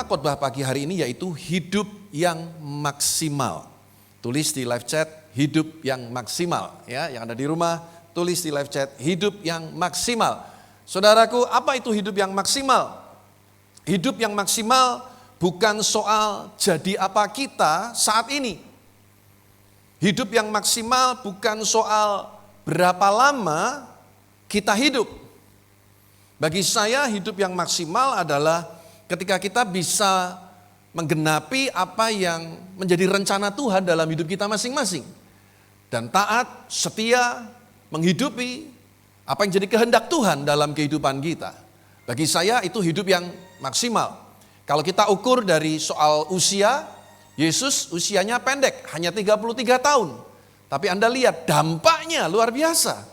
tema khotbah pagi hari ini yaitu hidup yang maksimal. Tulis di live chat, hidup yang maksimal. Ya, yang ada di rumah, tulis di live chat, hidup yang maksimal. Saudaraku, apa itu hidup yang maksimal? Hidup yang maksimal bukan soal jadi apa kita saat ini. Hidup yang maksimal bukan soal berapa lama kita hidup. Bagi saya hidup yang maksimal adalah ketika kita bisa menggenapi apa yang menjadi rencana Tuhan dalam hidup kita masing-masing. Dan taat, setia, menghidupi apa yang jadi kehendak Tuhan dalam kehidupan kita. Bagi saya itu hidup yang maksimal. Kalau kita ukur dari soal usia, Yesus usianya pendek, hanya 33 tahun. Tapi Anda lihat dampaknya luar biasa.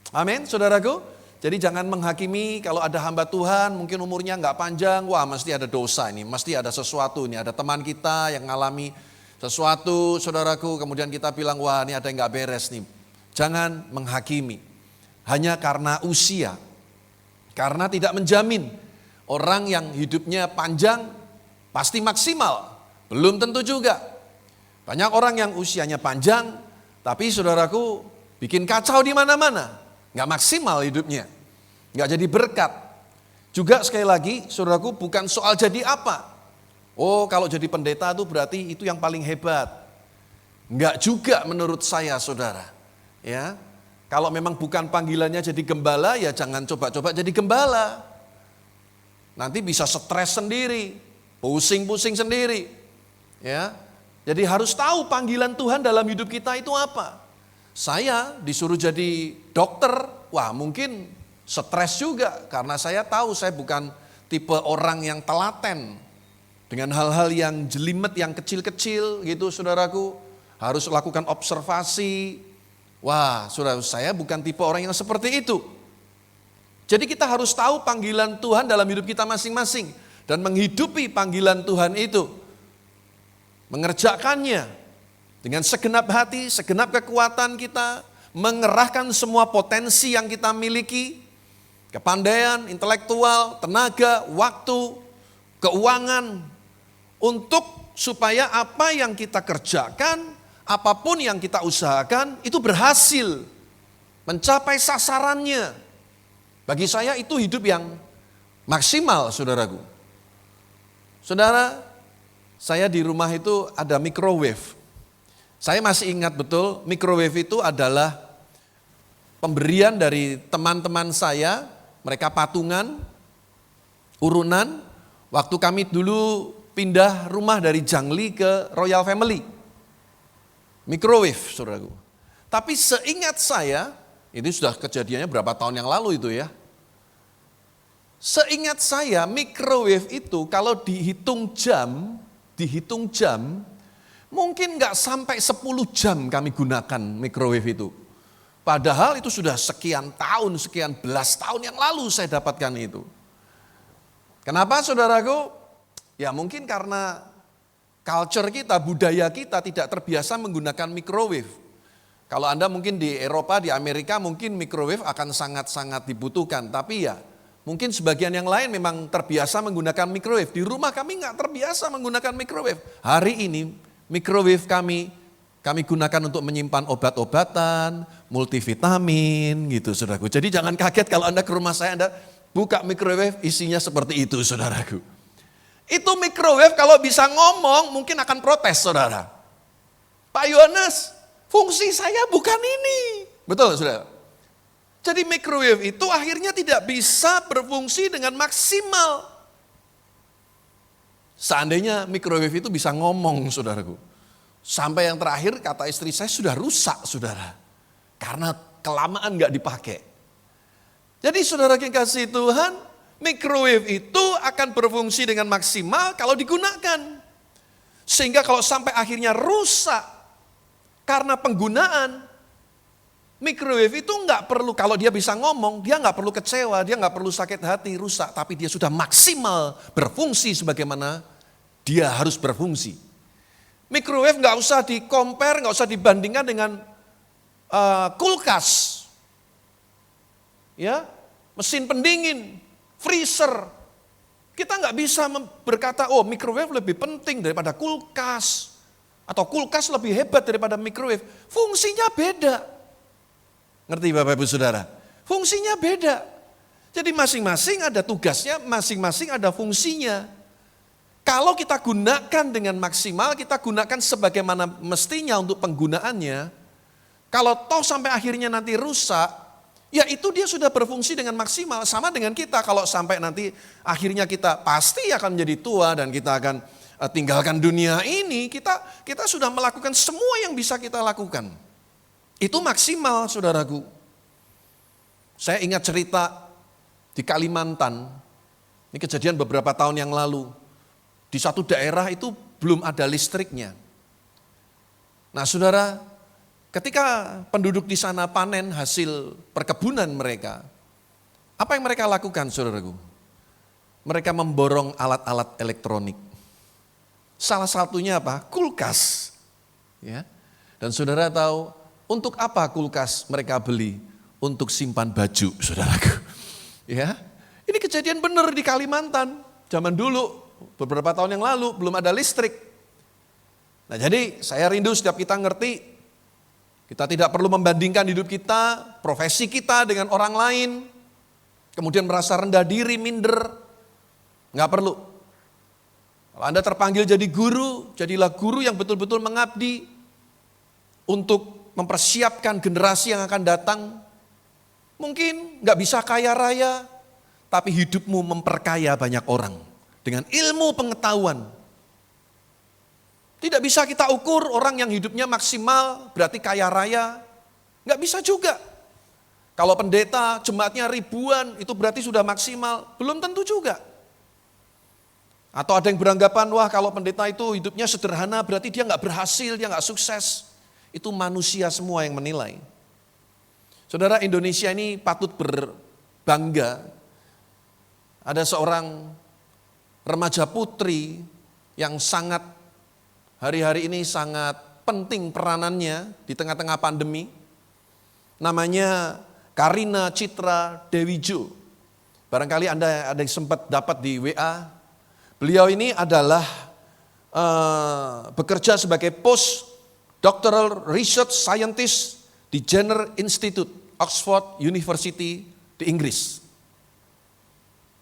Amin, saudaraku. Jadi jangan menghakimi kalau ada hamba Tuhan mungkin umurnya nggak panjang, wah mesti ada dosa ini, mesti ada sesuatu ini, ada teman kita yang mengalami sesuatu, saudaraku, kemudian kita bilang wah ini ada yang nggak beres nih. Jangan menghakimi hanya karena usia, karena tidak menjamin orang yang hidupnya panjang pasti maksimal, belum tentu juga. Banyak orang yang usianya panjang, tapi saudaraku bikin kacau di mana-mana. Nggak maksimal hidupnya, nggak jadi berkat. Juga sekali lagi, saudaraku bukan soal jadi apa. Oh kalau jadi pendeta itu berarti itu yang paling hebat. Nggak juga menurut saya saudara. Ya, kalau memang bukan panggilannya jadi gembala ya jangan coba-coba jadi gembala. Nanti bisa stres sendiri, pusing-pusing sendiri. Ya, jadi harus tahu panggilan Tuhan dalam hidup kita itu apa. Saya disuruh jadi dokter, wah mungkin stres juga karena saya tahu saya bukan tipe orang yang telaten dengan hal-hal yang jelimet, yang kecil-kecil gitu saudaraku. Harus lakukan observasi, wah saudara saya bukan tipe orang yang seperti itu. Jadi kita harus tahu panggilan Tuhan dalam hidup kita masing-masing dan menghidupi panggilan Tuhan itu. Mengerjakannya dengan segenap hati, segenap kekuatan kita, mengerahkan semua potensi yang kita miliki, kepandaian, intelektual, tenaga, waktu, keuangan, untuk supaya apa yang kita kerjakan, apapun yang kita usahakan, itu berhasil mencapai sasarannya. Bagi saya itu hidup yang maksimal, saudaraku. Saudara, saya di rumah itu ada microwave. Saya masih ingat betul, microwave itu adalah pemberian dari teman-teman saya, mereka patungan, urunan, waktu kami dulu pindah rumah dari Jangli ke Royal Family. Microwave, saudaraku. Tapi seingat saya, ini sudah kejadiannya berapa tahun yang lalu itu ya. Seingat saya, microwave itu kalau dihitung jam, mungkin nggak sampai 10 jam kami gunakan microwave itu. Padahal itu sudah sekian tahun, sekian belas tahun yang lalu saya dapatkan itu. Kenapa saudaraku? Ya mungkin karena culture kita, budaya kita tidak terbiasa menggunakan microwave. Kalau Anda mungkin di Eropa, di Amerika mungkin microwave akan sangat-sangat dibutuhkan. Tapi ya mungkin sebagian yang lain memang terbiasa menggunakan microwave. Di rumah kami nggak terbiasa menggunakan microwave. Hari ini microwave kami gunakan untuk menyimpan obat-obatan, multivitamin gitu saudaraku. Jadi jangan kaget kalau Anda ke rumah saya, Anda buka microwave isinya seperti itu saudaraku. Itu microwave kalau bisa ngomong mungkin akan protes saudara. Pak Yohanes, fungsi saya bukan ini. Betul saudara? Jadi microwave itu akhirnya tidak bisa berfungsi dengan maksimal. Seandainya microwave itu bisa ngomong saudaraku. Sampai yang terakhir kata istri saya sudah rusak saudara. Karena kelamaan gak dipakai. Jadi saudara yang kasih Tuhan, microwave itu akan berfungsi dengan maksimal kalau digunakan. Sehingga kalau sampai akhirnya rusak karena penggunaan, microwave itu gak perlu, kalau dia bisa ngomong, dia gak perlu kecewa, dia gak perlu sakit hati, rusak. Tapi dia sudah maksimal berfungsi sebagaimana dia harus berfungsi. Microwave gak usah di-compare, gak usah dibandingkan dengan kulkas. Ya, mesin pendingin, freezer. Kita nggak bisa berkata, oh microwave lebih penting daripada kulkas. Atau kulkas lebih hebat daripada microwave. Fungsinya beda. Ngerti Bapak Ibu Saudara? Fungsinya beda. Jadi masing-masing ada tugasnya, masing-masing ada fungsinya. Kalau kita gunakan dengan maksimal, kita gunakan sebagaimana mestinya untuk penggunaannya. Kalau toh sampai akhirnya nanti rusak, ya itu dia sudah berfungsi dengan maksimal. Sama dengan kita, kalau sampai nanti akhirnya kita pasti akan menjadi tua dan kita akan tinggalkan dunia ini, kita sudah melakukan semua yang bisa kita lakukan. Itu maksimal, saudaraku. Saya ingat cerita di Kalimantan, ini kejadian beberapa tahun yang lalu. Di satu daerah itu belum ada listriknya. Nah saudara, ketika penduduk di sana panen hasil perkebunan mereka, apa yang mereka lakukan saudaraku? Mereka memborong alat-alat elektronik. Salah satunya apa? Kulkas. Ya. Dan saudara tahu, untuk apa kulkas mereka beli? Untuk simpan baju, saudaraku. Ya, ini kejadian benar di Kalimantan. Zaman dulu, beberapa tahun yang lalu, belum ada listrik. Nah jadi saya rindu setiap kita ngerti, kita tidak perlu membandingkan hidup kita, profesi kita dengan orang lain. Kemudian merasa rendah diri, minder. Nggak perlu. Kalau Anda terpanggil jadi guru, jadilah guru yang betul-betul mengabdi untuk mempersiapkan generasi yang akan datang. Mungkin nggak bisa kaya raya, tapi hidupmu memperkaya banyak orang dengan ilmu pengetahuan. Tidak bisa kita ukur orang yang hidupnya maksimal berarti kaya raya, nggak bisa juga. Kalau pendeta jemaatnya ribuan itu berarti sudah maksimal, belum tentu juga. Atau ada yang beranggapan wah kalau pendeta itu hidupnya sederhana berarti dia nggak berhasil, dia nggak sukses. Itu manusia semua yang menilai. Saudara, Indonesia ini patut berbangga. Ada seorang remaja putri yang sangat hari-hari ini sangat penting peranannya di tengah-tengah pandemi. Namanya Karina Citra Dewijo. Barangkali Anda ada yang sempat dapat di WA. Beliau ini adalah bekerja sebagai postdoctoral research scientist di Jenner Institute, Oxford University di Inggris.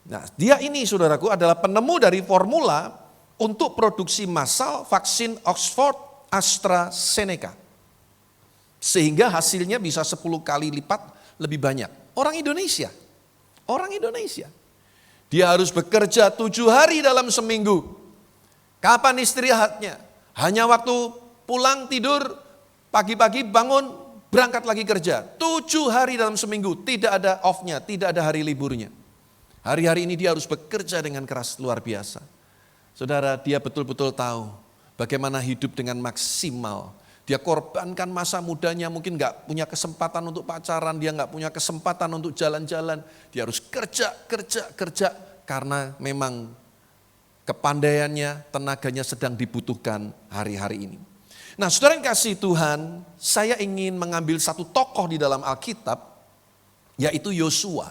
Nah, dia ini saudaraku adalah penemu dari formula untuk produksi massal vaksin Oxford AstraZeneca. Sehingga hasilnya bisa 10 kali lipat lebih banyak. Orang Indonesia. Dia harus bekerja 7 hari dalam seminggu. Kapan istirahatnya? Hanya waktu pulang tidur, pagi-pagi bangun, berangkat lagi kerja. 7 hari dalam seminggu, tidak ada off-nya, tidak ada hari liburnya. Hari-hari ini dia harus bekerja dengan keras luar biasa. Saudara, dia betul-betul tahu bagaimana hidup dengan maksimal. Dia korbankan masa mudanya, mungkin gak punya kesempatan untuk pacaran, dia gak punya kesempatan untuk jalan-jalan. Dia harus kerja, karena memang kepandaiannya, tenaganya sedang dibutuhkan hari-hari ini. Nah saudara yang kasih Tuhan, saya ingin mengambil satu tokoh di dalam Alkitab, yaitu Yosua.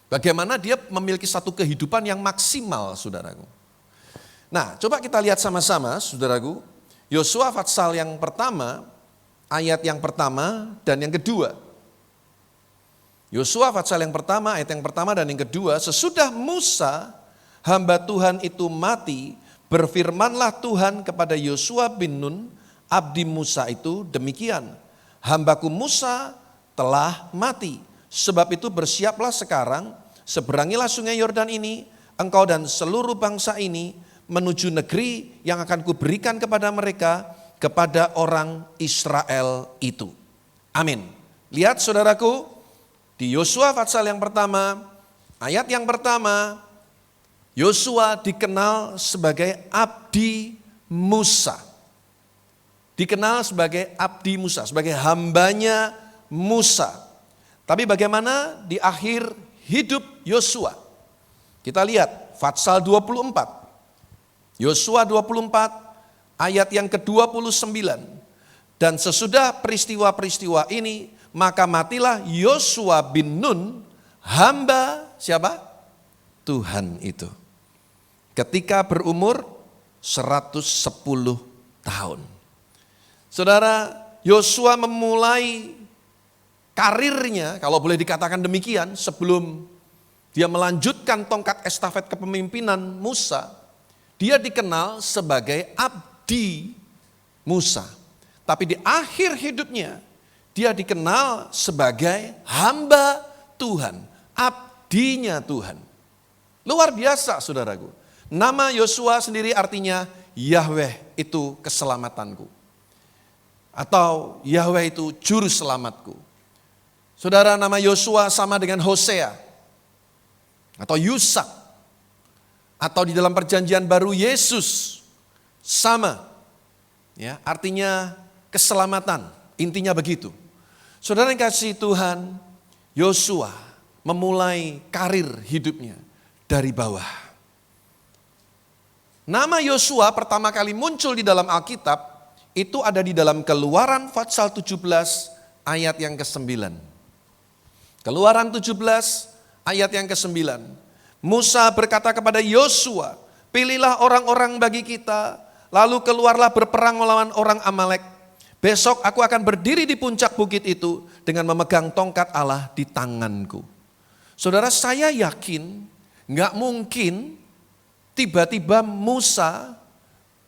Bagaimana dia memiliki satu kehidupan yang maksimal, saudaraku. Nah coba kita lihat sama-sama, saudaraku. Yosua pasal yang pertama, ayat yang pertama dan yang kedua. Yosua pasal yang pertama, ayat yang pertama dan yang kedua. Sesudah Musa, hamba Tuhan itu mati, berfirmanlah Tuhan kepada Yosua bin Nun, abdi Musa itu demikian, hambaku Musa telah mati, sebab itu bersiaplah sekarang, seberangilah sungai Yordan ini, engkau dan seluruh bangsa ini, menuju negeri yang akan kuberikan kepada mereka, kepada orang Israel itu. Amin. Lihat saudaraku, di Yosua pasal yang pertama, ayat yang pertama, Yosua dikenal sebagai abdi Musa. Dikenal sebagai abdi Musa, sebagai hambanya Musa. Tapi bagaimana di akhir hidup Yosua? Kita lihat pasal 24. Yosua 24 ayat yang ke-29. Dan sesudah peristiwa-peristiwa ini, maka matilah Yosua bin Nun, hamba siapa? Tuhan itu. ketika berumur 110 tahun. Saudara, Yosua memulai karirnya, kalau boleh dikatakan demikian, sebelum dia melanjutkan tongkat estafet kepemimpinan Musa, dia dikenal sebagai abdi Musa. Tapi di akhir hidupnya, dia dikenal sebagai hamba Tuhan, abdinya Tuhan. Luar biasa saudaraku. Nama Yosua sendiri artinya Yahweh itu keselamatanku. Atau Yahweh itu juru selamatku. Saudara, nama Yosua sama dengan Hosea. Atau Yusak. Atau di dalam perjanjian baru Yesus. Sama. Ya, artinya keselamatan. Intinya begitu. Saudara yang kasih Tuhan, Yosua memulai karir hidupnya dari bawah. Nama Yosua pertama kali muncul di dalam Alkitab, itu ada di dalam Keluaran pasal 17 ayat yang ke-9. Keluaran 17 ayat yang ke-9. Musa berkata kepada Yosua, pilihlah orang-orang bagi kita, lalu keluarlah berperang melawan orang Amalek. Besok aku akan berdiri di puncak bukit itu dengan memegang tongkat Allah di tanganku. Saudara, saya yakin gak mungkin tiba-tiba Musa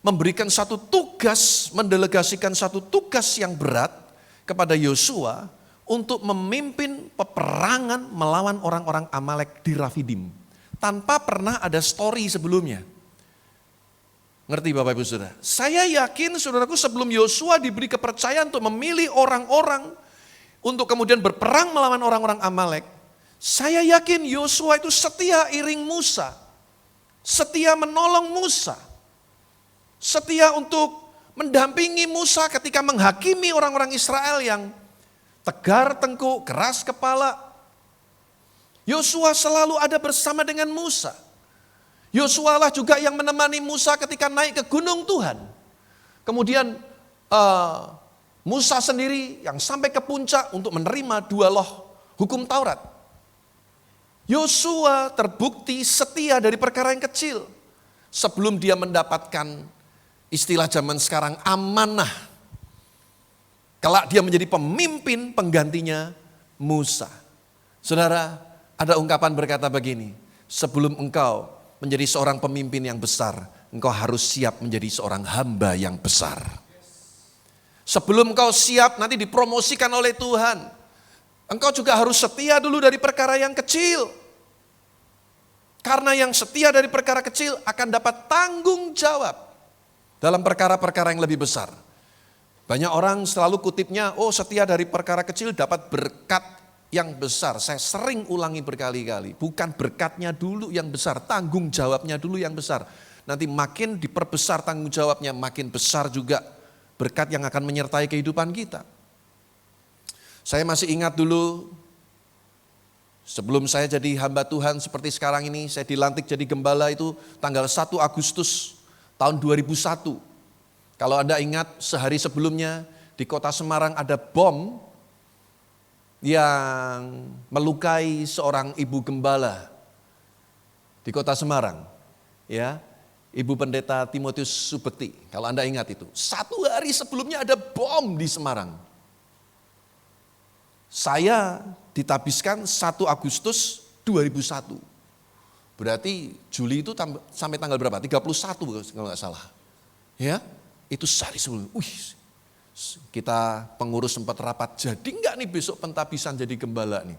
memberikan satu tugas, mendelegasikan satu tugas yang berat kepada Yosua untuk memimpin peperangan melawan orang-orang Amalek di Rafidim. Tanpa pernah ada story sebelumnya. Ngerti Bapak Ibu Saudara? Saya yakin saudaraku sebelum Yosua diberi kepercayaan untuk memilih orang-orang untuk kemudian berperang melawan orang-orang Amalek. Saya yakin Yosua itu setia iring Musa. Setia menolong Musa. Setia untuk mendampingi Musa ketika menghakimi orang-orang Israel yang tegar tengkuk, keras kepala. Yosua selalu ada bersama dengan Musa. Yosua lah juga yang menemani Musa ketika naik ke gunung Tuhan. Kemudian Musa sendiri yang sampai ke puncak untuk menerima 2 loh hukum Taurat. Yosua terbukti setia dari perkara yang kecil. Sebelum dia mendapatkan istilah zaman sekarang amanah. Kelak dia menjadi pemimpin penggantinya Musa. Saudara, ada ungkapan berkata begini. Sebelum engkau menjadi seorang pemimpin yang besar, engkau harus siap menjadi seorang hamba yang besar. Sebelum engkau siap nanti dipromosikan oleh Tuhan, engkau juga harus setia dulu dari perkara yang kecil. Karena yang setia dari perkara kecil akan dapat tanggung jawab dalam perkara-perkara yang lebih besar. Banyak orang selalu kutipnya, oh setia dari perkara kecil dapat berkat yang besar. Saya sering ulangi berkali-kali, bukan berkatnya dulu yang besar, tanggung jawabnya dulu yang besar. Nanti makin diperbesar tanggung jawabnya, makin besar juga berkat yang akan menyertai kehidupan kita. Saya masih ingat dulu, sebelum saya jadi hamba Tuhan seperti sekarang ini, saya dilantik jadi gembala itu tanggal 1 Agustus tahun 2001. Kalau Anda ingat sehari sebelumnya di kota Semarang ada bom yang melukai seorang ibu gembala di kota Semarang. Ya, Ibu Pendeta Timotius Subekti, kalau Anda ingat itu. 1 hari sebelumnya ada bom di Semarang. Saya ditabiskan 1 Agustus 2001. Berarti Juli itu sampai tanggal berapa? 31 kalau nggak salah. Ya, itu sehari sebelum. Kita pengurus sempat rapat, jadi nggak nih besok pentabisan jadi gembala nih.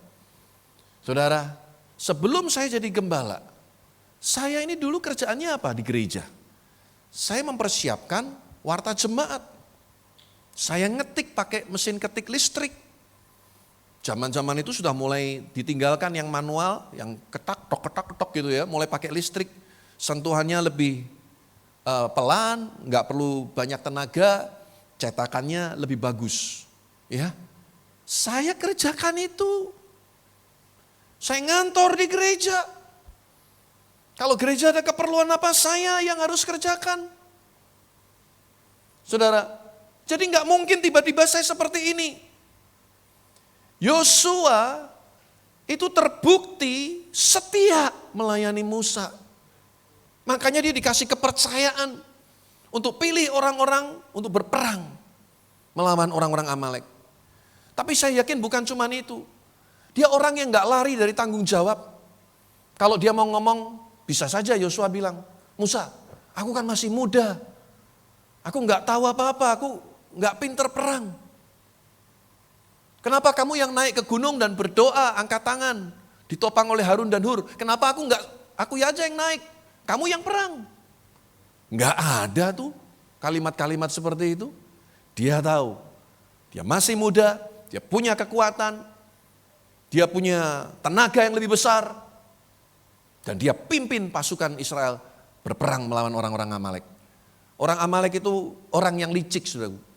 Saudara, sebelum saya jadi gembala, saya ini dulu kerjaannya apa di gereja? Saya mempersiapkan warta jemaat. Saya ngetik pakai mesin ketik listrik. Zaman-zaman itu sudah mulai ditinggalkan yang manual, yang ketak-tok gitu ya, mulai pakai listrik. Sentuhannya lebih pelan, nggak perlu banyak tenaga, cetakannya lebih bagus. Ya, saya kerjakan itu. Saya ngantor di gereja. Kalau gereja ada keperluan apa, saya yang harus kerjakan. Saudara, jadi nggak mungkin tiba-tiba saya seperti ini. Yosua itu terbukti setia melayani Musa. Makanya dia dikasih kepercayaan untuk pilih orang-orang untuk berperang melawan orang-orang Amalek. Tapi saya yakin bukan cuma itu. Dia orang yang gak lari dari tanggung jawab. Kalau dia mau ngomong, bisa saja Yosua bilang, Musa, aku kan masih muda. Aku gak tahu apa-apa, aku gak pinter perang. Kenapa kamu yang naik ke gunung dan berdoa, angkat tangan, ditopang oleh Harun dan Hur? Kenapa aku aja yang naik, kamu yang perang? Gak ada tuh kalimat-kalimat seperti itu. Dia tahu, dia masih muda, dia punya kekuatan, dia punya tenaga yang lebih besar, dan dia pimpin pasukan Israel berperang melawan orang-orang Amalek. Orang Amalek itu orang yang licik, saudaraku.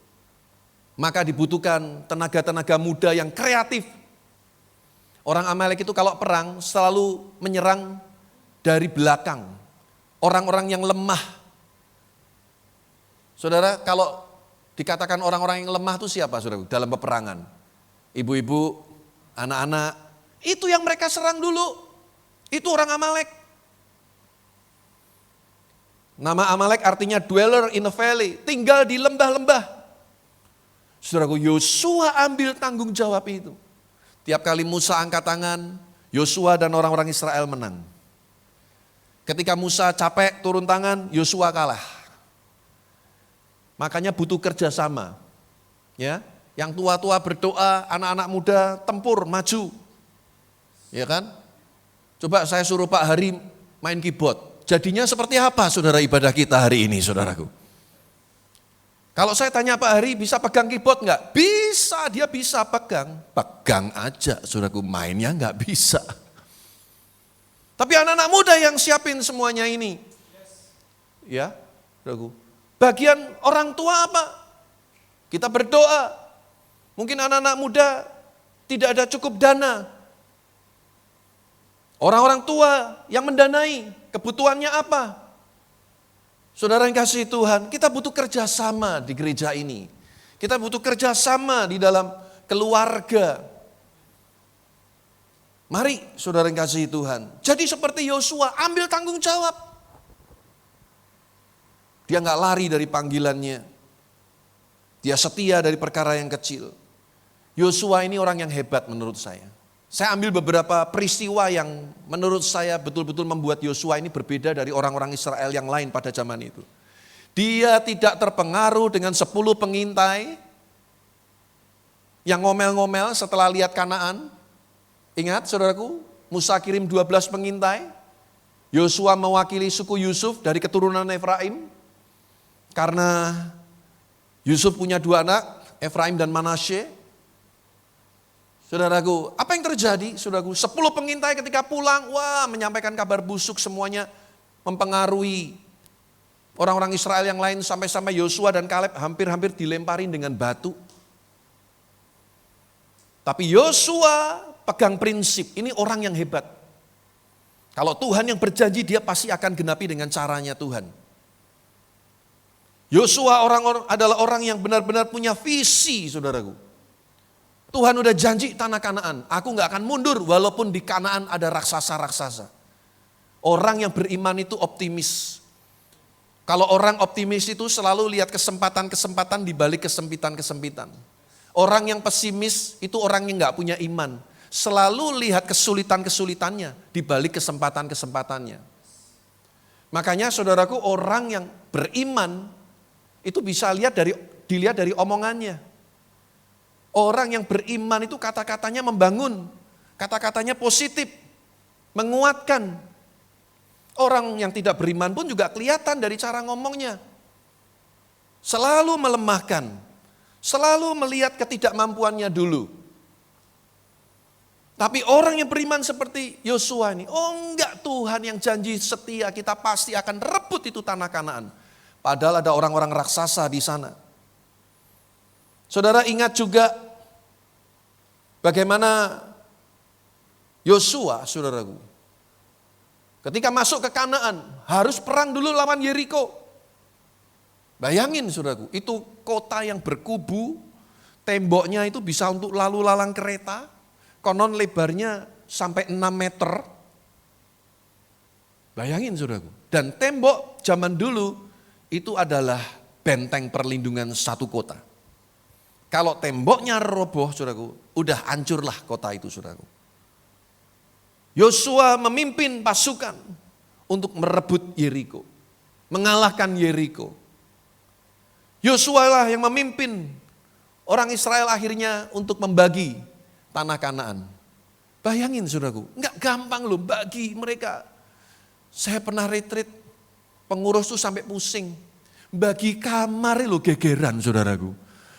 Maka dibutuhkan tenaga-tenaga muda yang kreatif. Orang Amalek itu kalau perang selalu menyerang dari belakang. Orang-orang yang lemah. Saudara, kalau dikatakan orang-orang yang lemah itu siapa, saudara? Dalam peperangan. Ibu-ibu, anak-anak, itu yang mereka serang dulu. Itu orang Amalek. Nama Amalek artinya dweller in a valley, tinggal di lembah-lembah. Saudaraku, Yosua ambil tanggung jawab itu. Tiap kali Musa angkat tangan, Yosua dan orang-orang Israel menang. Ketika Musa capek turun tangan, Yosua kalah. Makanya butuh kerjasama. Ya, yang tua-tua berdoa, anak-anak muda tempur, maju. Ya kan? Coba saya suruh Pak Hari main keyboard. Jadinya seperti apa saudara ibadah kita hari ini, saudaraku? Kalau saya tanya Pak Hari, bisa pegang keyboard enggak? Bisa, dia bisa pegang. Pegang aja, saudaraku, mainnya enggak bisa. Tapi anak-anak muda yang siapin semuanya ini. Ya, saudaraku. Bagian orang tua apa? Kita berdoa. Mungkin anak-anak muda tidak ada cukup dana. Orang-orang tua yang mendanai, kebutuhannya apa? Saudara yang kasih Tuhan, kita butuh kerjasama di gereja ini. Kita butuh kerjasama di dalam keluarga. Mari saudara yang kasih Tuhan. Jadi seperti Yosua, ambil tanggung jawab. Dia gak lari dari panggilannya. Dia setia dari perkara yang kecil. Yosua ini orang yang hebat menurut saya. Saya ambil beberapa peristiwa yang menurut saya betul-betul membuat Yosua ini berbeda dari orang-orang Israel yang lain pada zaman itu. Dia tidak terpengaruh dengan 10 pengintai yang ngomel-ngomel setelah lihat Kanaan. Ingat saudaraku, Musa kirim 12 pengintai. Yosua mewakili suku Yusuf dari keturunan Efraim. Karena Yusuf punya 2 anak, Efraim dan Manasye. Saudaraku, apa yang terjadi? Saudaraku, 10 pengintai ketika pulang, menyampaikan kabar busuk, semuanya mempengaruhi orang-orang Israel yang lain, sampai-sampai Yosua dan Kaleb hampir-hampir dilemparin dengan batu. Tapi Yosua pegang prinsip, ini orang yang hebat. Kalau Tuhan yang berjanji, dia pasti akan genapi dengan caranya Tuhan. Yosua adalah orang yang benar-benar punya visi, saudaraku. Tuhan udah janji tanah Kanaan, aku gak akan mundur walaupun di Kanaan ada raksasa-raksasa. Orang yang beriman itu optimis. Kalau orang optimis itu selalu lihat kesempatan-kesempatan di balik kesempitan-kesempitan. Orang yang pesimis itu orang yang gak punya iman. Selalu lihat kesulitan-kesulitannya di balik kesempatan-kesempatannya. Makanya saudaraku, orang yang beriman itu bisa dilihat dari omongannya. Orang yang beriman itu kata-katanya membangun, kata-katanya positif, menguatkan. Orang yang tidak beriman pun juga kelihatan dari cara ngomongnya. Selalu melemahkan, selalu melihat ketidakmampuannya dulu. Tapi orang yang beriman seperti Yosua ini, enggak, Tuhan yang janji setia, kita pasti akan rebut itu tanah Kanaan. Padahal ada orang-orang raksasa di sana. Saudara ingat juga bagaimana Yosua, saudaraku, ketika masuk ke Kanaan harus perang dulu lawan Yeriko. Bayangin saudaraku, itu kota yang berkubu, temboknya itu bisa untuk lalu lalang kereta, konon lebarnya sampai 6 meter. Bayangin saudaraku. Dan tembok zaman dulu itu adalah benteng perlindungan satu kota. Kalau temboknya roboh saudaraku, udah hancurlah kota itu saudaraku. Yosua memimpin pasukan untuk merebut Yeriko. Mengalahkan Yeriko. Yosua lah yang memimpin orang Israel akhirnya untuk membagi tanah Kanaan. Bayangin saudaraku, enggak gampang loh bagi mereka. Saya pernah retreat, pengurus tuh sampai pusing. Bagi kamar lo gegeran saudaraku.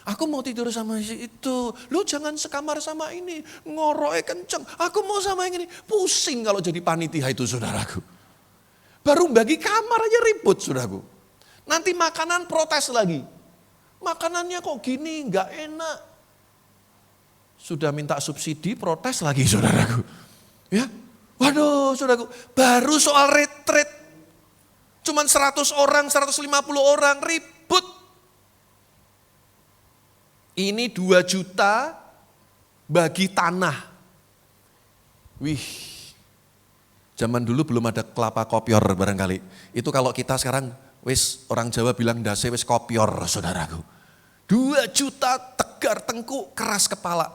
Aku mau tidur sama itu, lu jangan sekamar sama ini, ngoroknya kenceng. Aku mau sama yang ini, pusing kalau jadi panitia itu saudaraku. Baru bagi kamar aja ribut saudaraku. Nanti makanan protes lagi. Makanannya kok gini, nggak enak. Sudah minta subsidi, protes lagi saudaraku. Ya, waduh saudaraku, baru soal retreat. Cuman 100 orang, 150 orang ribut. Ini 2 juta bagi tanah. Wih, zaman dulu belum ada kelapa kopior barangkali. Itu kalau kita sekarang, wis orang Jawa bilang dase wis kopior saudaraku. 2 juta tegar tengkuk keras kepala.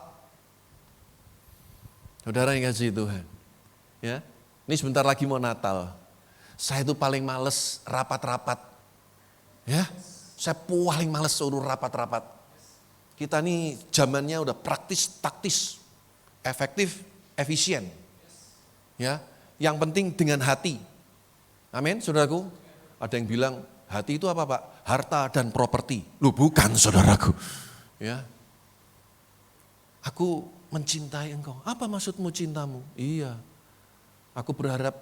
Saudara yang kasih Tuhan. Ya, ini sebentar lagi mau Natal. Saya itu paling males rapat-rapat. Ya, saya paling males suruh rapat-rapat. Kita nih zamannya udah praktis, taktis, efektif, efisien. Ya, yang penting dengan hati. Amin, saudaraku. Ada yang bilang hati itu apa Pak? Harta dan properti. Lu bukan saudaraku. Ya, aku mencintai engkau. Apa maksudmu cintamu? Iya, aku berharap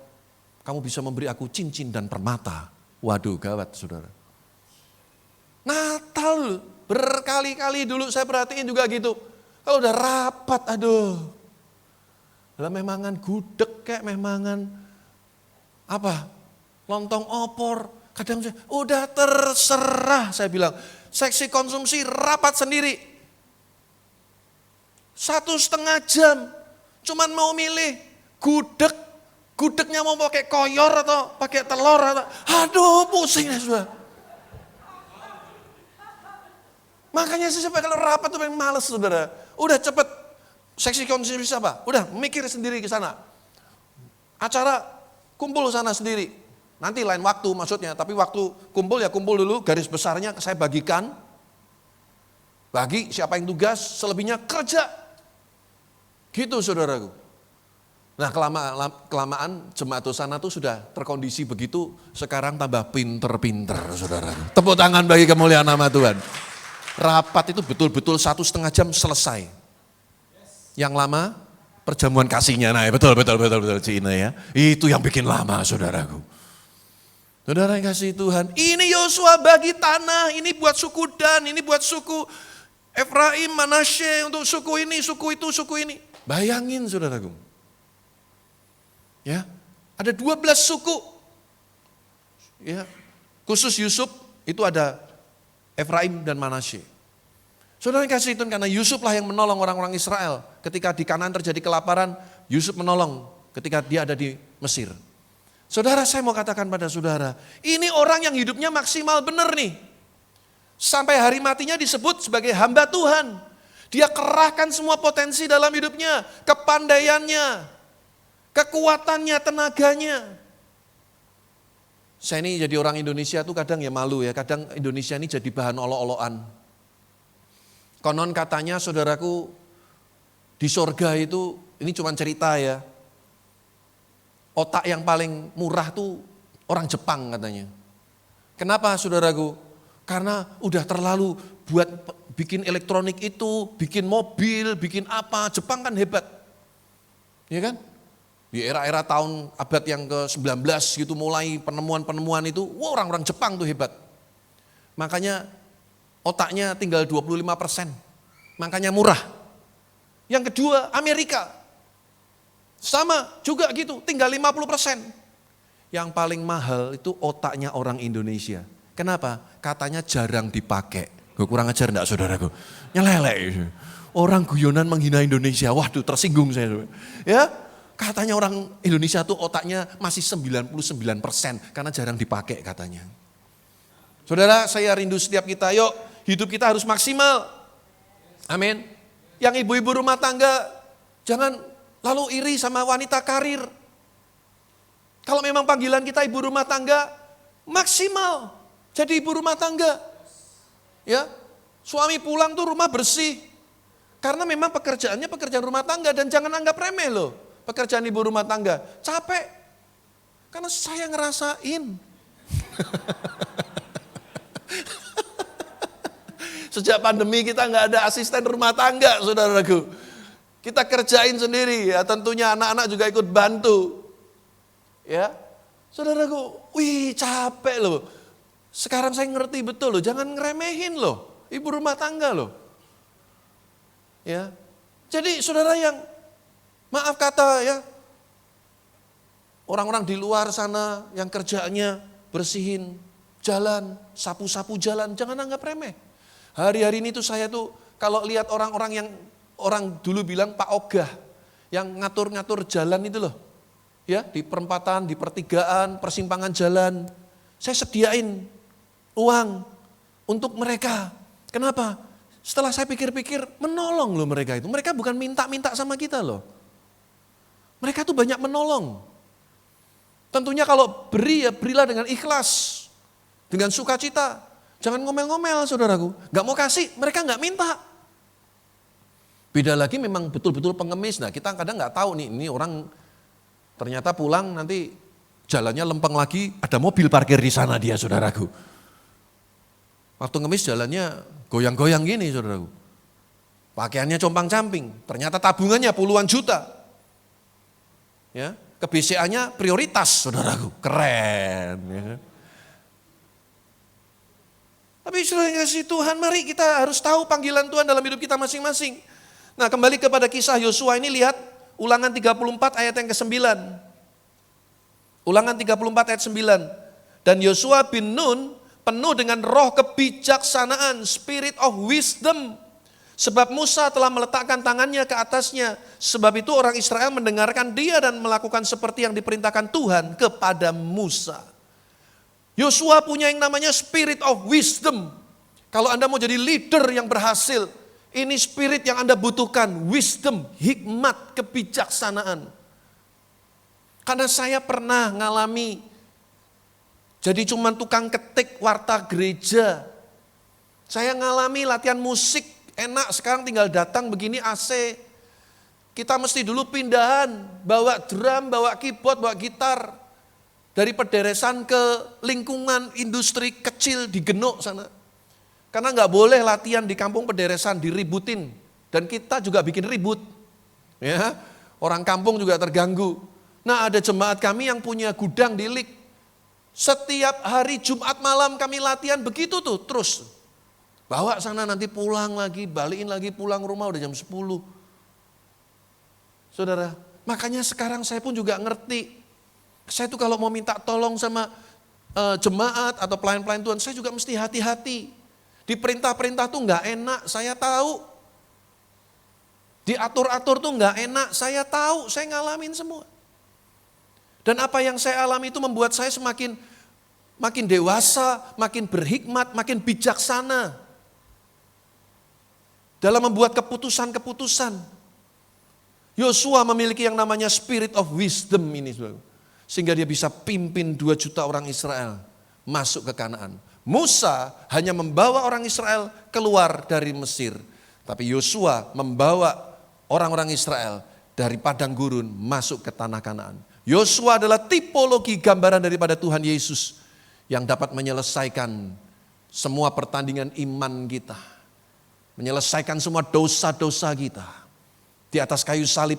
kamu bisa memberi aku cincin dan permata. Waduh gawat saudara. Natal berkali-kali dulu saya perhatiin juga gitu. Kalau udah rapat, aduh. Lah memangan gudeg kayak memangan apa? Lontong opor. Kadang saya, udah terserah saya bilang. Seksi konsumsi rapat sendiri. 1,5 jam. Cuman mau milih gudeg. Gudegnya mau pakai koyor atau pakai telur. Atau, aduh pusing ya sudah. Makanya saya sampai kalau rapat tuh pengen males saudara. Udah cepet. Seksi konsumsi apa? Udah mikir sendiri ke sana. Acara kumpul sana sendiri. Nanti lain waktu maksudnya. Tapi waktu kumpul ya kumpul dulu. Garis besarnya saya bagikan. Bagi siapa yang tugas. Selebihnya kerja. Gitu saudaraku. Nah kelamaan jemaat sana tuh sudah terkondisi begitu. Sekarang tambah pinter-pinter saudaraku. Tepuk tangan bagi kemuliaan nama Tuhan. Rapat itu betul-betul 1,5 jam selesai. Yang lama perjamuan kasihnya, nah betul Cina ya. Itu yang bikin lama saudaraku. Saudara yang kasih Tuhan, ini Yosua bagi tanah, ini buat suku Dan, ini buat suku Efraim, Manasye, untuk suku ini, suku itu, suku ini. Bayangin saudaraku. Ya, ada 12 suku. Ya, khusus Yusuf itu ada Efraim dan Manasye. Saudara yang kasih Tuhan, karena Yusuf lah yang menolong orang-orang Israel. Ketika di Kanaan terjadi kelaparan, Yusuf menolong ketika dia ada di Mesir. Saudara, saya mau katakan pada saudara, ini orang yang hidupnya maksimal benar nih. Sampai hari matinya disebut sebagai hamba Tuhan. Dia kerahkan semua potensi dalam hidupnya, kepandaiannya, kekuatannya, tenaganya. Saya ini jadi orang Indonesia tuh kadang ya malu ya, kadang Indonesia ini jadi bahan olok-olokan. Konon katanya saudaraku di sorga itu, ini cuma cerita ya, otak yang paling murah tuh orang Jepang katanya. Kenapa saudaraku? Karena udah terlalu buat bikin elektronik itu, bikin mobil, bikin apa, Jepang kan hebat. Ya kan? Di era-era tahun abad yang ke-19 gitu mulai penemuan-penemuan itu, wah orang-orang Jepang tuh hebat. Makanya otaknya tinggal 25%, makanya murah. Yang kedua Amerika, sama juga gitu, tinggal 50%. Yang paling mahal itu otaknya orang Indonesia. Kenapa? Katanya jarang dipakai. Gue kurang ajar enggak saudaraku? Nyelelek. Orang guyonan menghina Indonesia, waduh tersinggung saya. Ya, Katanya orang Indonesia tuh otaknya masih 99% karena jarang dipakai katanya. Saudara, saya rindu setiap kita, yuk hidup kita harus maksimal. Amin. Yang ibu-ibu rumah tangga, jangan lalu iri sama wanita karir. Kalau memang panggilan kita ibu rumah tangga, maksimal. Jadi ibu rumah tangga. Ya, suami pulang tuh rumah bersih. Karena memang pekerjaannya pekerjaan rumah tangga dan jangan anggap remeh loh. Pekerjaan ibu rumah tangga, capek. Karena saya ngerasain. Sejak pandemi kita nggak ada asisten rumah tangga, saudaraku. Kita kerjain sendiri, ya tentunya anak-anak juga ikut bantu. Ya, saudaraku, wih capek loh. Sekarang saya ngerti betul loh, jangan ngeremehin loh, ibu rumah tangga loh. Ya, jadi saudara yang maaf kata ya, orang-orang di luar sana yang kerjaannya bersihin jalan, sapu-sapu jalan, jangan anggap remeh. Hari-hari ini tuh saya tuh kalau lihat orang-orang yang orang dulu bilang Pak Ogah, yang ngatur-ngatur jalan itu loh. Ya, di perempatan, di pertigaan, persimpangan jalan. Saya sediain uang untuk mereka. Kenapa? Setelah saya pikir-pikir, menolong loh mereka itu. Mereka bukan minta-minta sama kita loh. Mereka tuh banyak menolong. Tentunya kalau beri ya berilah dengan ikhlas, dengan sukacita. Jangan ngomel-ngomel saudaraku. Gak mau kasih, mereka gak minta. Beda lagi memang betul-betul pengemis. Nah kita kadang gak tahu nih, ini orang ternyata pulang nanti jalannya lempeng lagi, ada mobil parkir di sana dia saudaraku. Waktu ngemis jalannya goyang-goyang gini saudaraku. Pakaiannya compang-camping, ternyata tabungannya puluhan juta. Ya, ke-BCA-nya prioritas, saudaraku, keren. Ya. Tapi saudara yang kasih Tuhan, mari kita harus tahu panggilan Tuhan dalam hidup kita masing-masing. Nah kembali kepada kisah Yosua ini lihat Ulangan 34 ayat yang ke-9. Ulangan 34 ayat 9. Dan Yosua bin Nun penuh dengan roh kebijaksanaan, spirit of wisdom. Sebab Musa telah meletakkan tangannya ke atasnya. Sebab itu orang Israel mendengarkan dia dan melakukan seperti yang diperintahkan Tuhan kepada Musa. Yosua punya yang namanya spirit of wisdom. Kalau Anda mau jadi leader yang berhasil, ini spirit yang Anda butuhkan. Wisdom, hikmat, kebijaksanaan. Karena saya pernah ngalami, jadi cuma tukang ketik warta gereja. Saya ngalami latihan musik, enak sekarang tinggal datang begini AC. Kita mesti dulu pindahan, bawa drum, bawa keyboard, bawa gitar. Dari pederesan ke lingkungan industri kecil di Genuk sana. Karena nggak boleh latihan di kampung pederesan, diributin. Dan kita juga bikin ribut. Ya, orang kampung juga terganggu. Nah ada jemaat kami yang punya gudang di Lik. Setiap hari Jumat malam kami latihan begitu tuh terus. Bawa sana nanti pulang lagi, balikin lagi pulang rumah udah jam 10. Saudara, makanya sekarang saya pun juga ngerti. Saya tuh kalau mau minta tolong sama jemaat atau pelayan-pelayan Tuhan, saya juga mesti hati-hati. Di perintah-perintah tuh nggak enak, saya tahu. Diatur-atur tuh nggak enak, saya tahu, saya ngalamin semua. Dan apa yang saya alami itu membuat saya semakin makin dewasa, makin berhikmat, makin bijaksana. Dalam membuat keputusan-keputusan. Yosua memiliki yang namanya spirit of wisdom ini. Sehingga dia bisa pimpin 2 juta orang Israel masuk ke Kanaan. Musa hanya membawa orang Israel keluar dari Mesir. Tapi Yosua membawa orang-orang Israel dari padang gurun masuk ke tanah Kanaan. Yosua adalah tipologi gambaran daripada Tuhan Yesus yang dapat menyelesaikan semua pertandingan iman kita. Menyelesaikan semua dosa-dosa kita di atas kayu salib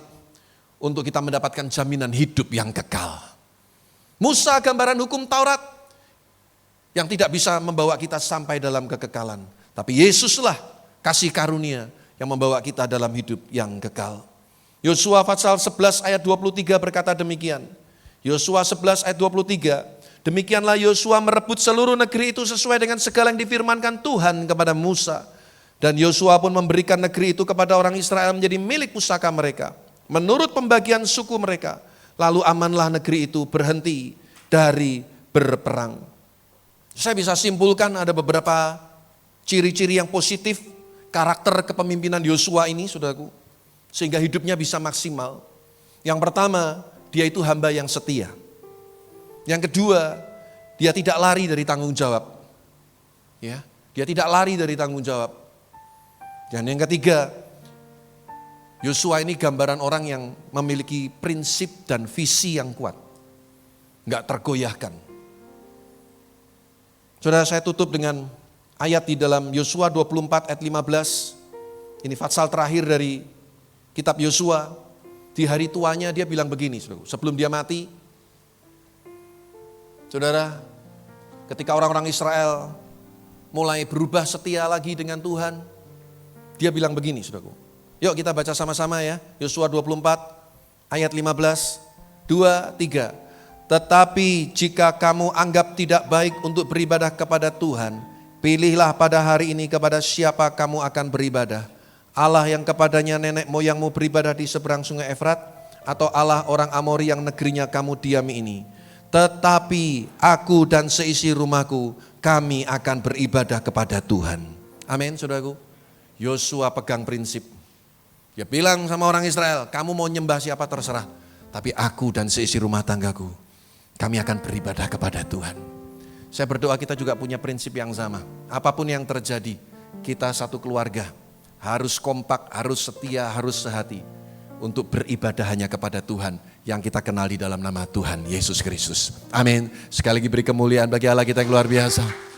untuk kita mendapatkan jaminan hidup yang kekal. Musa gambaran hukum Taurat yang tidak bisa membawa kita sampai dalam kekekalan. Tapi Yesuslah kasih karunia yang membawa kita dalam hidup yang kekal. Yosua pasal 11 ayat 23 berkata demikian. Yosua 11 ayat 23. Demikianlah Yosua merebut seluruh negeri itu sesuai dengan segala yang difirmankan Tuhan kepada Musa. Dan Yosua pun memberikan negeri itu kepada orang Israel menjadi milik pusaka mereka. menurut pembagian suku mereka. Lalu amanlah negeri itu berhenti dari berperang. Saya bisa simpulkan ada beberapa ciri-ciri yang positif karakter kepemimpinan Yosua ini, saudaraku, sehingga hidupnya bisa maksimal. Yang pertama, dia itu hamba yang setia. Yang kedua, dia tidak lari dari tanggung jawab. Ya, dia tidak lari dari tanggung jawab. Dan yang ketiga, Yosua ini gambaran orang yang memiliki prinsip dan visi yang kuat. Enggak tergoyahkan. Saudara, saya tutup dengan ayat di dalam Yosua 24 ayat 15. Ini fatsal terakhir dari kitab Yosua. Di hari tuanya dia bilang begini, saudara, sebelum dia mati. Saudara, ketika orang-orang Israel mulai berubah setia lagi dengan Tuhan, dia bilang begini, saudaraku. Yuk kita baca sama-sama ya, Yosua 24 ayat 15, 2, 3. Tetapi jika kamu anggap tidak baik untuk beribadah kepada Tuhan, pilihlah pada hari ini kepada siapa kamu akan beribadah. Allah yang kepadanya nenek moyangmu beribadah di seberang sungai Efrat, atau Allah orang Amori yang negerinya kamu diami ini. Tetapi aku dan seisi rumahku, kami akan beribadah kepada Tuhan. Amin, saudaraku. Yosua pegang prinsip. Dia bilang sama orang Israel, kamu mau nyembah siapa terserah. Tapi aku dan seisi rumah tanggaku, kami akan beribadah kepada Tuhan. Saya berdoa kita juga punya prinsip yang sama. Apapun yang terjadi, kita satu keluarga harus kompak, harus setia, harus sehati untuk beribadah hanya kepada Tuhan yang kita kenal di dalam nama Tuhan Yesus Kristus. Amin. Sekali lagi beri kemuliaan bagi Allah kita yang luar biasa.